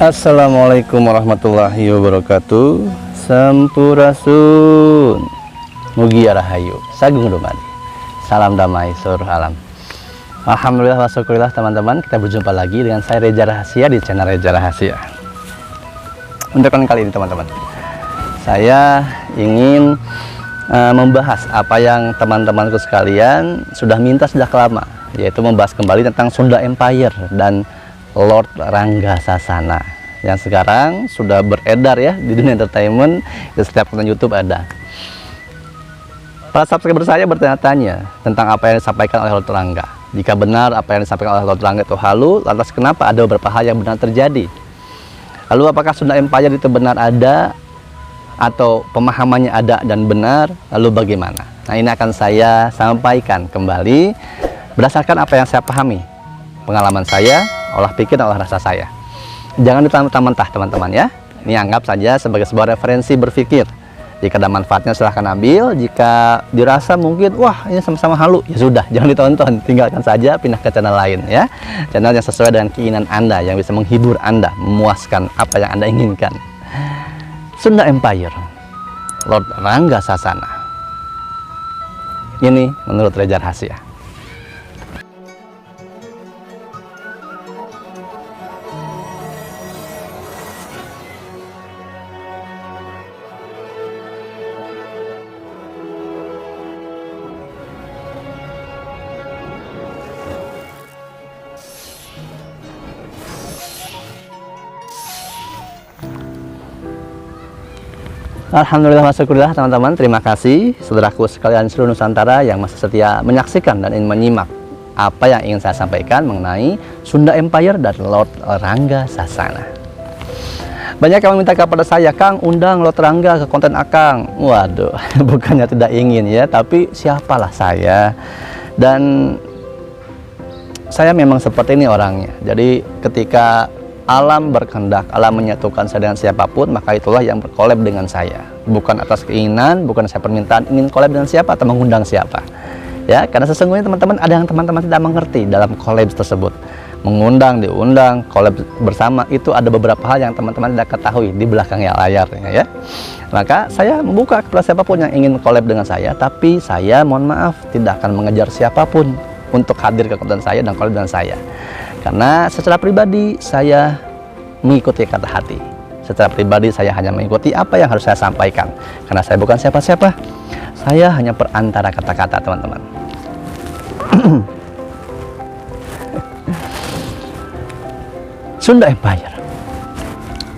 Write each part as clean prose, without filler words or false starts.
Assalamualaikum warahmatullahi wabarakatuh. Sampurasun, Mugia Rahayu, Sagung Dumadi, salam damai seluruh alam. Alhamdulillah wa syukurillah teman-teman, kita berjumpa lagi dengan saya Reza Rahasia di channel Reza Rahasia. Untuk kali ini teman-teman, saya ingin membahas apa yang teman-temanku sekalian sudah minta sejak lama, yaitu membahas kembali tentang Sunda Empire dan Lord Rangga Sasana yang sekarang sudah beredar ya di dunia entertainment. Di setiap konten YouTube ada. Para subscriber saya bertanya-tanya tentang apa yang disampaikan oleh Lord Rangga. Jika benar apa yang disampaikan oleh Lord Rangga itu halu, lantas kenapa ada beberapa hal yang benar terjadi? Lalu apakah Sunda Empire itu benar ada atau pemahamannya ada dan benar? Lalu bagaimana? Nah, ini akan saya sampaikan kembali berdasarkan apa yang saya pahami, pengalaman saya, olah pikir dan olah rasa saya. Jangan ditambah-tambah teman-teman ya. Ini anggap saja sebagai sebuah referensi berpikir. Jika ada manfaatnya silahkan ambil. Jika dirasa mungkin wah ini sama-sama halu, ya sudah jangan ditonton, tinggalkan saja, pindah ke channel lain ya. Channel yang sesuai dengan keinginan Anda, yang bisa menghibur Anda, memuaskan apa yang Anda inginkan. Sunda Empire, Lord Rangga Sasana. Ini menurut Reza Rahasia. Alhamdulillah wa syukurillah teman-teman, terima kasih saudaraku sekalian seluruh Nusantara yang masih setia menyaksikan dan ingin menyimak apa yang ingin saya sampaikan mengenai Sunda Empire dan Lord Rangga Sasana. Banyak yang meminta kepada saya, Kang, undang Lord Rangga ke konten Akang. Waduh, bukannya tidak ingin ya, tapi siapalah saya. Dan saya memang seperti ini orangnya. Jadi ketika alam berkehendak, alam menyatukan saya dengan siapapun, maka itulah yang berkolab dengan saya. Bukan atas keinginan, bukan saya permintaan ingin kolab dengan siapa atau mengundang siapa. Ya, karena sesungguhnya teman-teman ada yang teman-teman tidak mengerti dalam kolab tersebut. Mengundang, diundang, kolab bersama itu ada beberapa hal yang teman-teman tidak ketahui di belakangnya layar ya. Maka saya membuka kepada siapapun yang ingin kolab dengan saya, tapi saya mohon maaf tidak akan mengejar siapapun untuk hadir ke konten saya dan kolab dengan saya. Karena secara pribadi saya mengikuti kata hati. Secara pribadi saya hanya mengikuti apa yang harus saya sampaikan. Karena saya bukan siapa-siapa. Saya hanya perantara kata-kata teman-teman. Sunda Empire.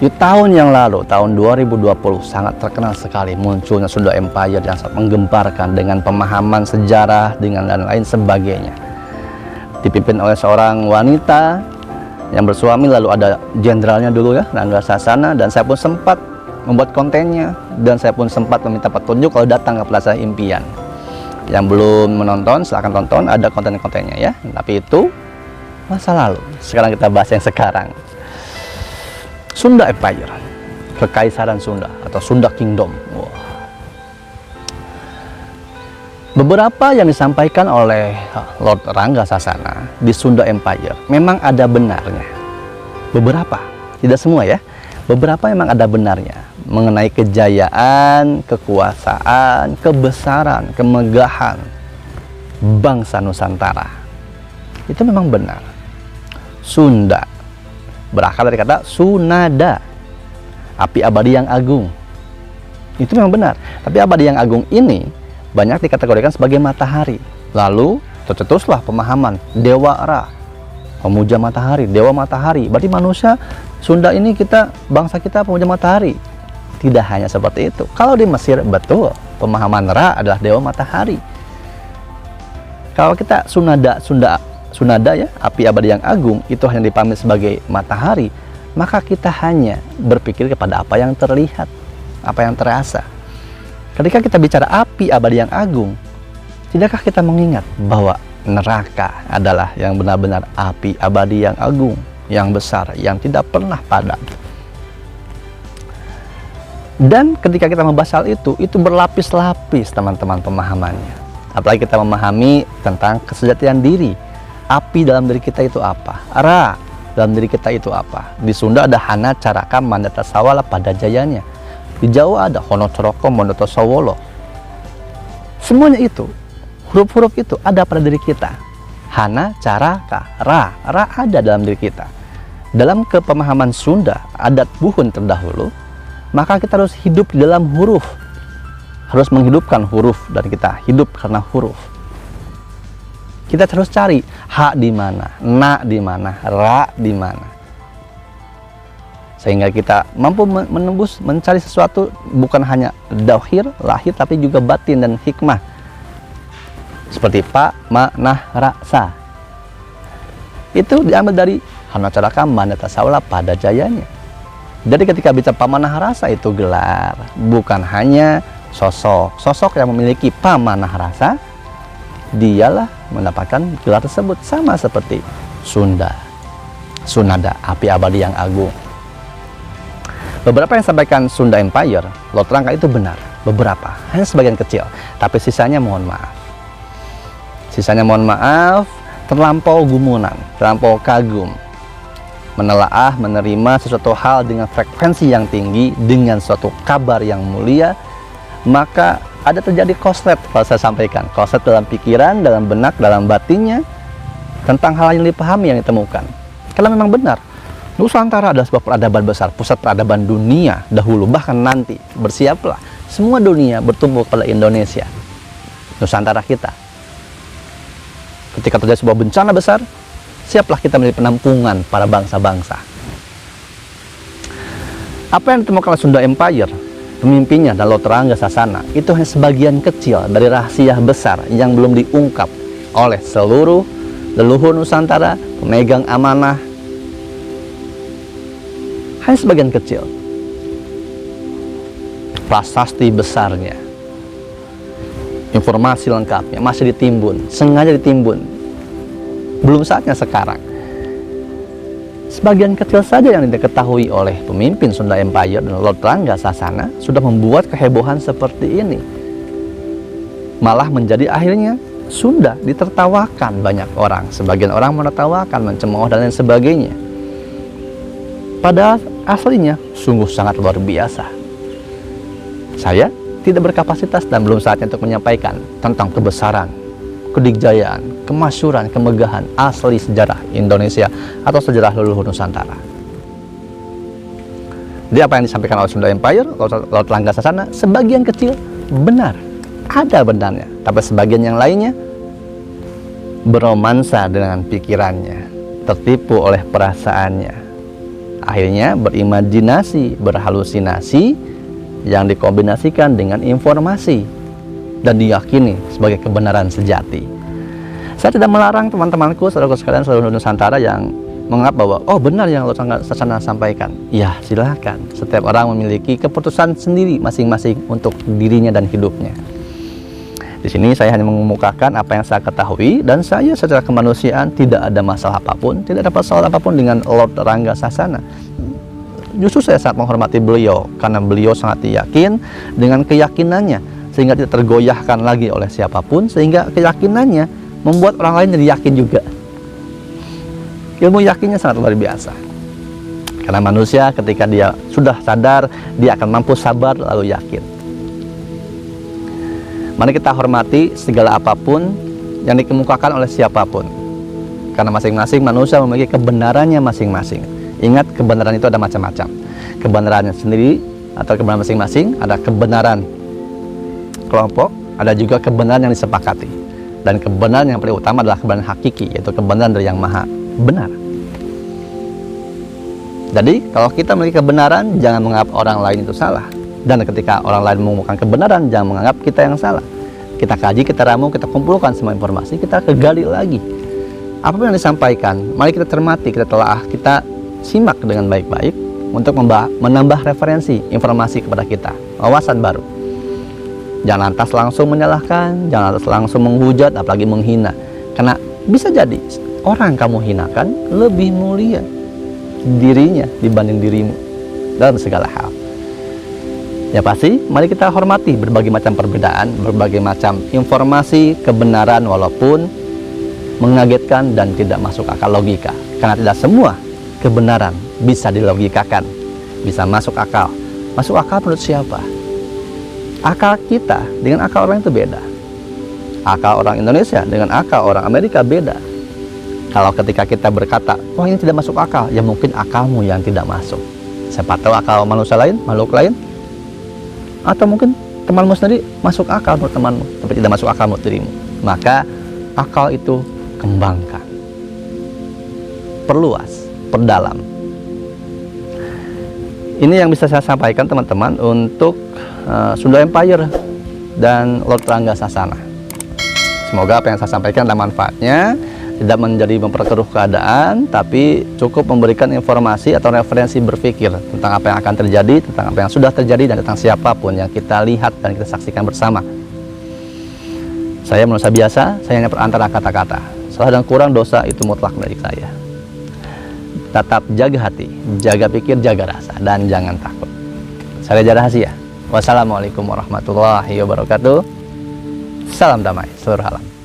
Di tahun yang lalu, tahun 2020, sangat terkenal sekali munculnya Sunda Empire yang sangat menggemparkan dengan pemahaman sejarah dengan dan lain sebagainya. Dipimpin oleh seorang wanita yang bersuami, lalu ada jenderalnya dulu ya, Rangga Sasana, dan saya pun sempat membuat kontennya dan saya pun sempat meminta petunjuk kalau datang ke Plaza Impian. Yang belum menonton silahkan tonton, ada konten-kontennya ya, tapi itu masa lalu. Sekarang kita bahas yang sekarang. Sunda Empire, Kekaisaran Sunda atau Sunda Kingdom. Wah. Beberapa yang disampaikan oleh Lord Rangga Sasana di Sunda Empire memang ada benarnya. Beberapa, tidak semua ya. Beberapa memang ada benarnya mengenai kejayaan, kekuasaan, kebesaran, kemegahan bangsa Nusantara. Itu memang benar. Sunda berakar dari kata Sunada, api abadi yang agung. Itu memang benar. Tapi abadi yang agung ini banyak dikategorikan sebagai matahari. Lalu tercetuslah pemahaman Dewa Ra, pemuja matahari, dewa matahari. Berarti manusia Sunda ini bangsa kita pemuja matahari. Tidak hanya seperti itu. Kalau di Mesir betul, pemahaman Ra adalah dewa matahari. Kalau kita Sunada ya, api abadi yang agung, itu hanya dipahami sebagai matahari, maka kita hanya berpikir kepada apa yang terlihat, apa yang terasa. Ketika kita bicara api abadi yang agung, tidakkah kita mengingat bahwa neraka adalah yang benar-benar api abadi yang agung, yang besar, yang tidak pernah padam. Dan ketika kita membahas hal itu berlapis-lapis teman-teman pemahamannya. Apalagi kita memahami tentang kesejatian diri. Api dalam diri kita itu apa? Ra, dalam diri kita itu apa. Di Sunda ada Hana Caraka Mandata Sawala pada jayanya. Di Jawa ada Hono Coroko Mondoto Sawolo. Semuanya itu, huruf-huruf itu ada pada diri kita. Hana Caraka, Ra ada dalam diri kita. Dalam kepemahaman Sunda, adat Buhun terdahulu, maka kita harus hidup di dalam huruf, harus menghidupkan huruf, dan kita hidup karena huruf. Kita terus cari ha di mana, na di mana, ra di mana, sehingga kita mampu menembus, mencari sesuatu bukan hanya dahir, lahir, tapi juga batin dan hikmah. Seperti pa, ma, nah, ra, sa. Itu diambil dari Hana Caraka Mandata Sawala pada jayanya. Jadi ketika bicara pamanah rasa itu gelar, bukan hanya sosok yang memiliki pamanah rasa, dialah mendapatkan gelar tersebut. Sama seperti Sunda, Sunada, api abadi yang agung. Beberapa yang sampaikan Sunda Empire, Lord Rangga itu benar, beberapa, hanya sebagian kecil, tapi sisanya mohon maaf. Sisanya mohon maaf, terlampau gumunan, terlampau kagum, menelaah, menerima sesuatu hal dengan frekuensi yang tinggi, dengan suatu kabar yang mulia, maka ada terjadi koslet. Kalau saya sampaikan koslet dalam pikiran, dalam benak, dalam batinnya, tentang hal yang dipahami, yang ditemukan. Kalau memang benar Nusantara adalah sebuah peradaban besar, pusat peradaban dunia dahulu, bahkan nanti, bersiaplah semua dunia bertumbuh kepada Indonesia, Nusantara kita. Ketika terjadi sebuah bencana besar, siaplah kita menjadi penampungan para bangsa-bangsa. Apa yang ditemukan oleh Sunda Empire, pemimpinnya dan Lord Rangga Sasana, itu hanya sebagian kecil dari rahasia besar yang belum diungkap oleh seluruh leluhur Nusantara, pemegang amanah. Hanya sebagian kecil. Prasasti besarnya, informasi lengkapnya masih ditimbun, sengaja ditimbun. Belum saatnya sekarang. Sebagian kecil saja yang diketahui oleh pemimpin Sunda Empire dan Lord Rangga Sasana sudah membuat kehebohan seperti ini. Malah menjadi akhirnya Sunda ditertawakan banyak orang. Sebagian orang menertawakan, mencemooh dan lain sebagainya. Padahal aslinya sungguh sangat luar biasa. Saya tidak berkapasitas dan belum saatnya untuk menyampaikan tentang kebesaran, kedikjayaan, kemasyuran, kemegahan asli sejarah Indonesia atau sejarah leluhur Nusantara. Jadi apa yang disampaikan oleh Sunda Empire, Lord Rangga Sasana, sebagian kecil benar, ada benarnya, tapi sebagian yang lainnya beromansa dengan pikirannya, tertipu oleh perasaannya, akhirnya berimajinasi, berhalusinasi yang dikombinasikan dengan informasi dan diyakini sebagai kebenaran sejati. Saya tidak melarang teman-temanku, saudaraku sekalian, seluruh Nusantara yang menganggap bahwa oh benar yang Lord Rangga Sasana sampaikan. Ya silahkan, setiap orang memiliki keputusan sendiri masing-masing untuk dirinya dan hidupnya. Di sini saya hanya mengemukakan apa yang saya ketahui, dan saya secara kemanusiaan tidak ada masalah apapun, tidak ada persoalan apapun dengan Lord Rangga Sasana. Justru saya sangat menghormati beliau karena beliau sangat yakin dengan keyakinannya, sehingga tidak tergoyahkan lagi oleh siapapun, sehingga keyakinannya membuat orang lain jadi yakin juga. Ilmu yakinnya sangat luar biasa. Karena manusia ketika dia sudah sadar, dia akan mampu sabar lalu yakin. Mari kita hormati segala apapun yang dikemukakan oleh siapapun, karena masing-masing manusia memiliki kebenarannya masing-masing. Ingat, kebenaran itu ada macam-macam. Kebenarannya sendiri atau kebenaran masing-masing, ada kebenaran kelompok, ada juga kebenaran yang disepakati. Dan kebenaran yang paling utama adalah kebenaran hakiki, yaitu kebenaran dari yang maha benar. Jadi kalau kita memiliki kebenaran, jangan menganggap orang lain itu salah. Dan ketika orang lain mengumumkan kebenaran, jangan menganggap kita yang salah. Kita kaji, kita ramu, kita kumpulkan semua informasi, kita kegali lagi. Apapun yang disampaikan, mari kita cermati, kita telaah, kita simak dengan baik-baik untuk menambah referensi informasi kepada kita, wawasan baru. Jangan lantas langsung menyalahkan, jangan lantas langsung menghujat, apalagi menghina. Karena bisa jadi orang kamu hinakan lebih mulia dirinya dibanding dirimu dalam segala hal. Ya pasti, mari kita hormati berbagai macam perbedaan, berbagai macam informasi, kebenaran walaupun mengagetkan dan tidak masuk akal logika. Karena tidak semua kebenaran bisa dilogikakan, bisa masuk akal. Masuk akal menurut siapa? Akal kita dengan akal orang itu beda. Akal orang Indonesia dengan akal orang Amerika beda. Kalau ketika kita berkata, wah ini tidak masuk akal, ya mungkin akalmu yang tidak masuk. Siapa tahu akal manusia lain, makhluk lain, atau mungkin temanmu sendiri masuk akal menurut temanmu, tapi tidak masuk akal menurut dirimu. Maka akal itu kembangkan, perluas, perdalam. Ini yang bisa saya sampaikan teman-teman untuk Sunda Empire dan Lord Rangga Sasana. Semoga apa yang saya sampaikan ada manfaatnya, tidak menjadi memperkeruh keadaan, tapi cukup memberikan informasi atau referensi berpikir tentang apa yang akan terjadi, tentang apa yang sudah terjadi, dan tentang siapapun yang kita lihat dan kita saksikan bersama. Saya manusia biasa, saya hanya perantara kata-kata. Salah dan kurang dosa itu mutlak milik saya. Tetap jaga hati, jaga pikir, jaga rasa, dan jangan takut. Saya Reza Rahasia. Wassalamualaikum warahmatullahi wabarakatuh. Salam damai seluruh alam.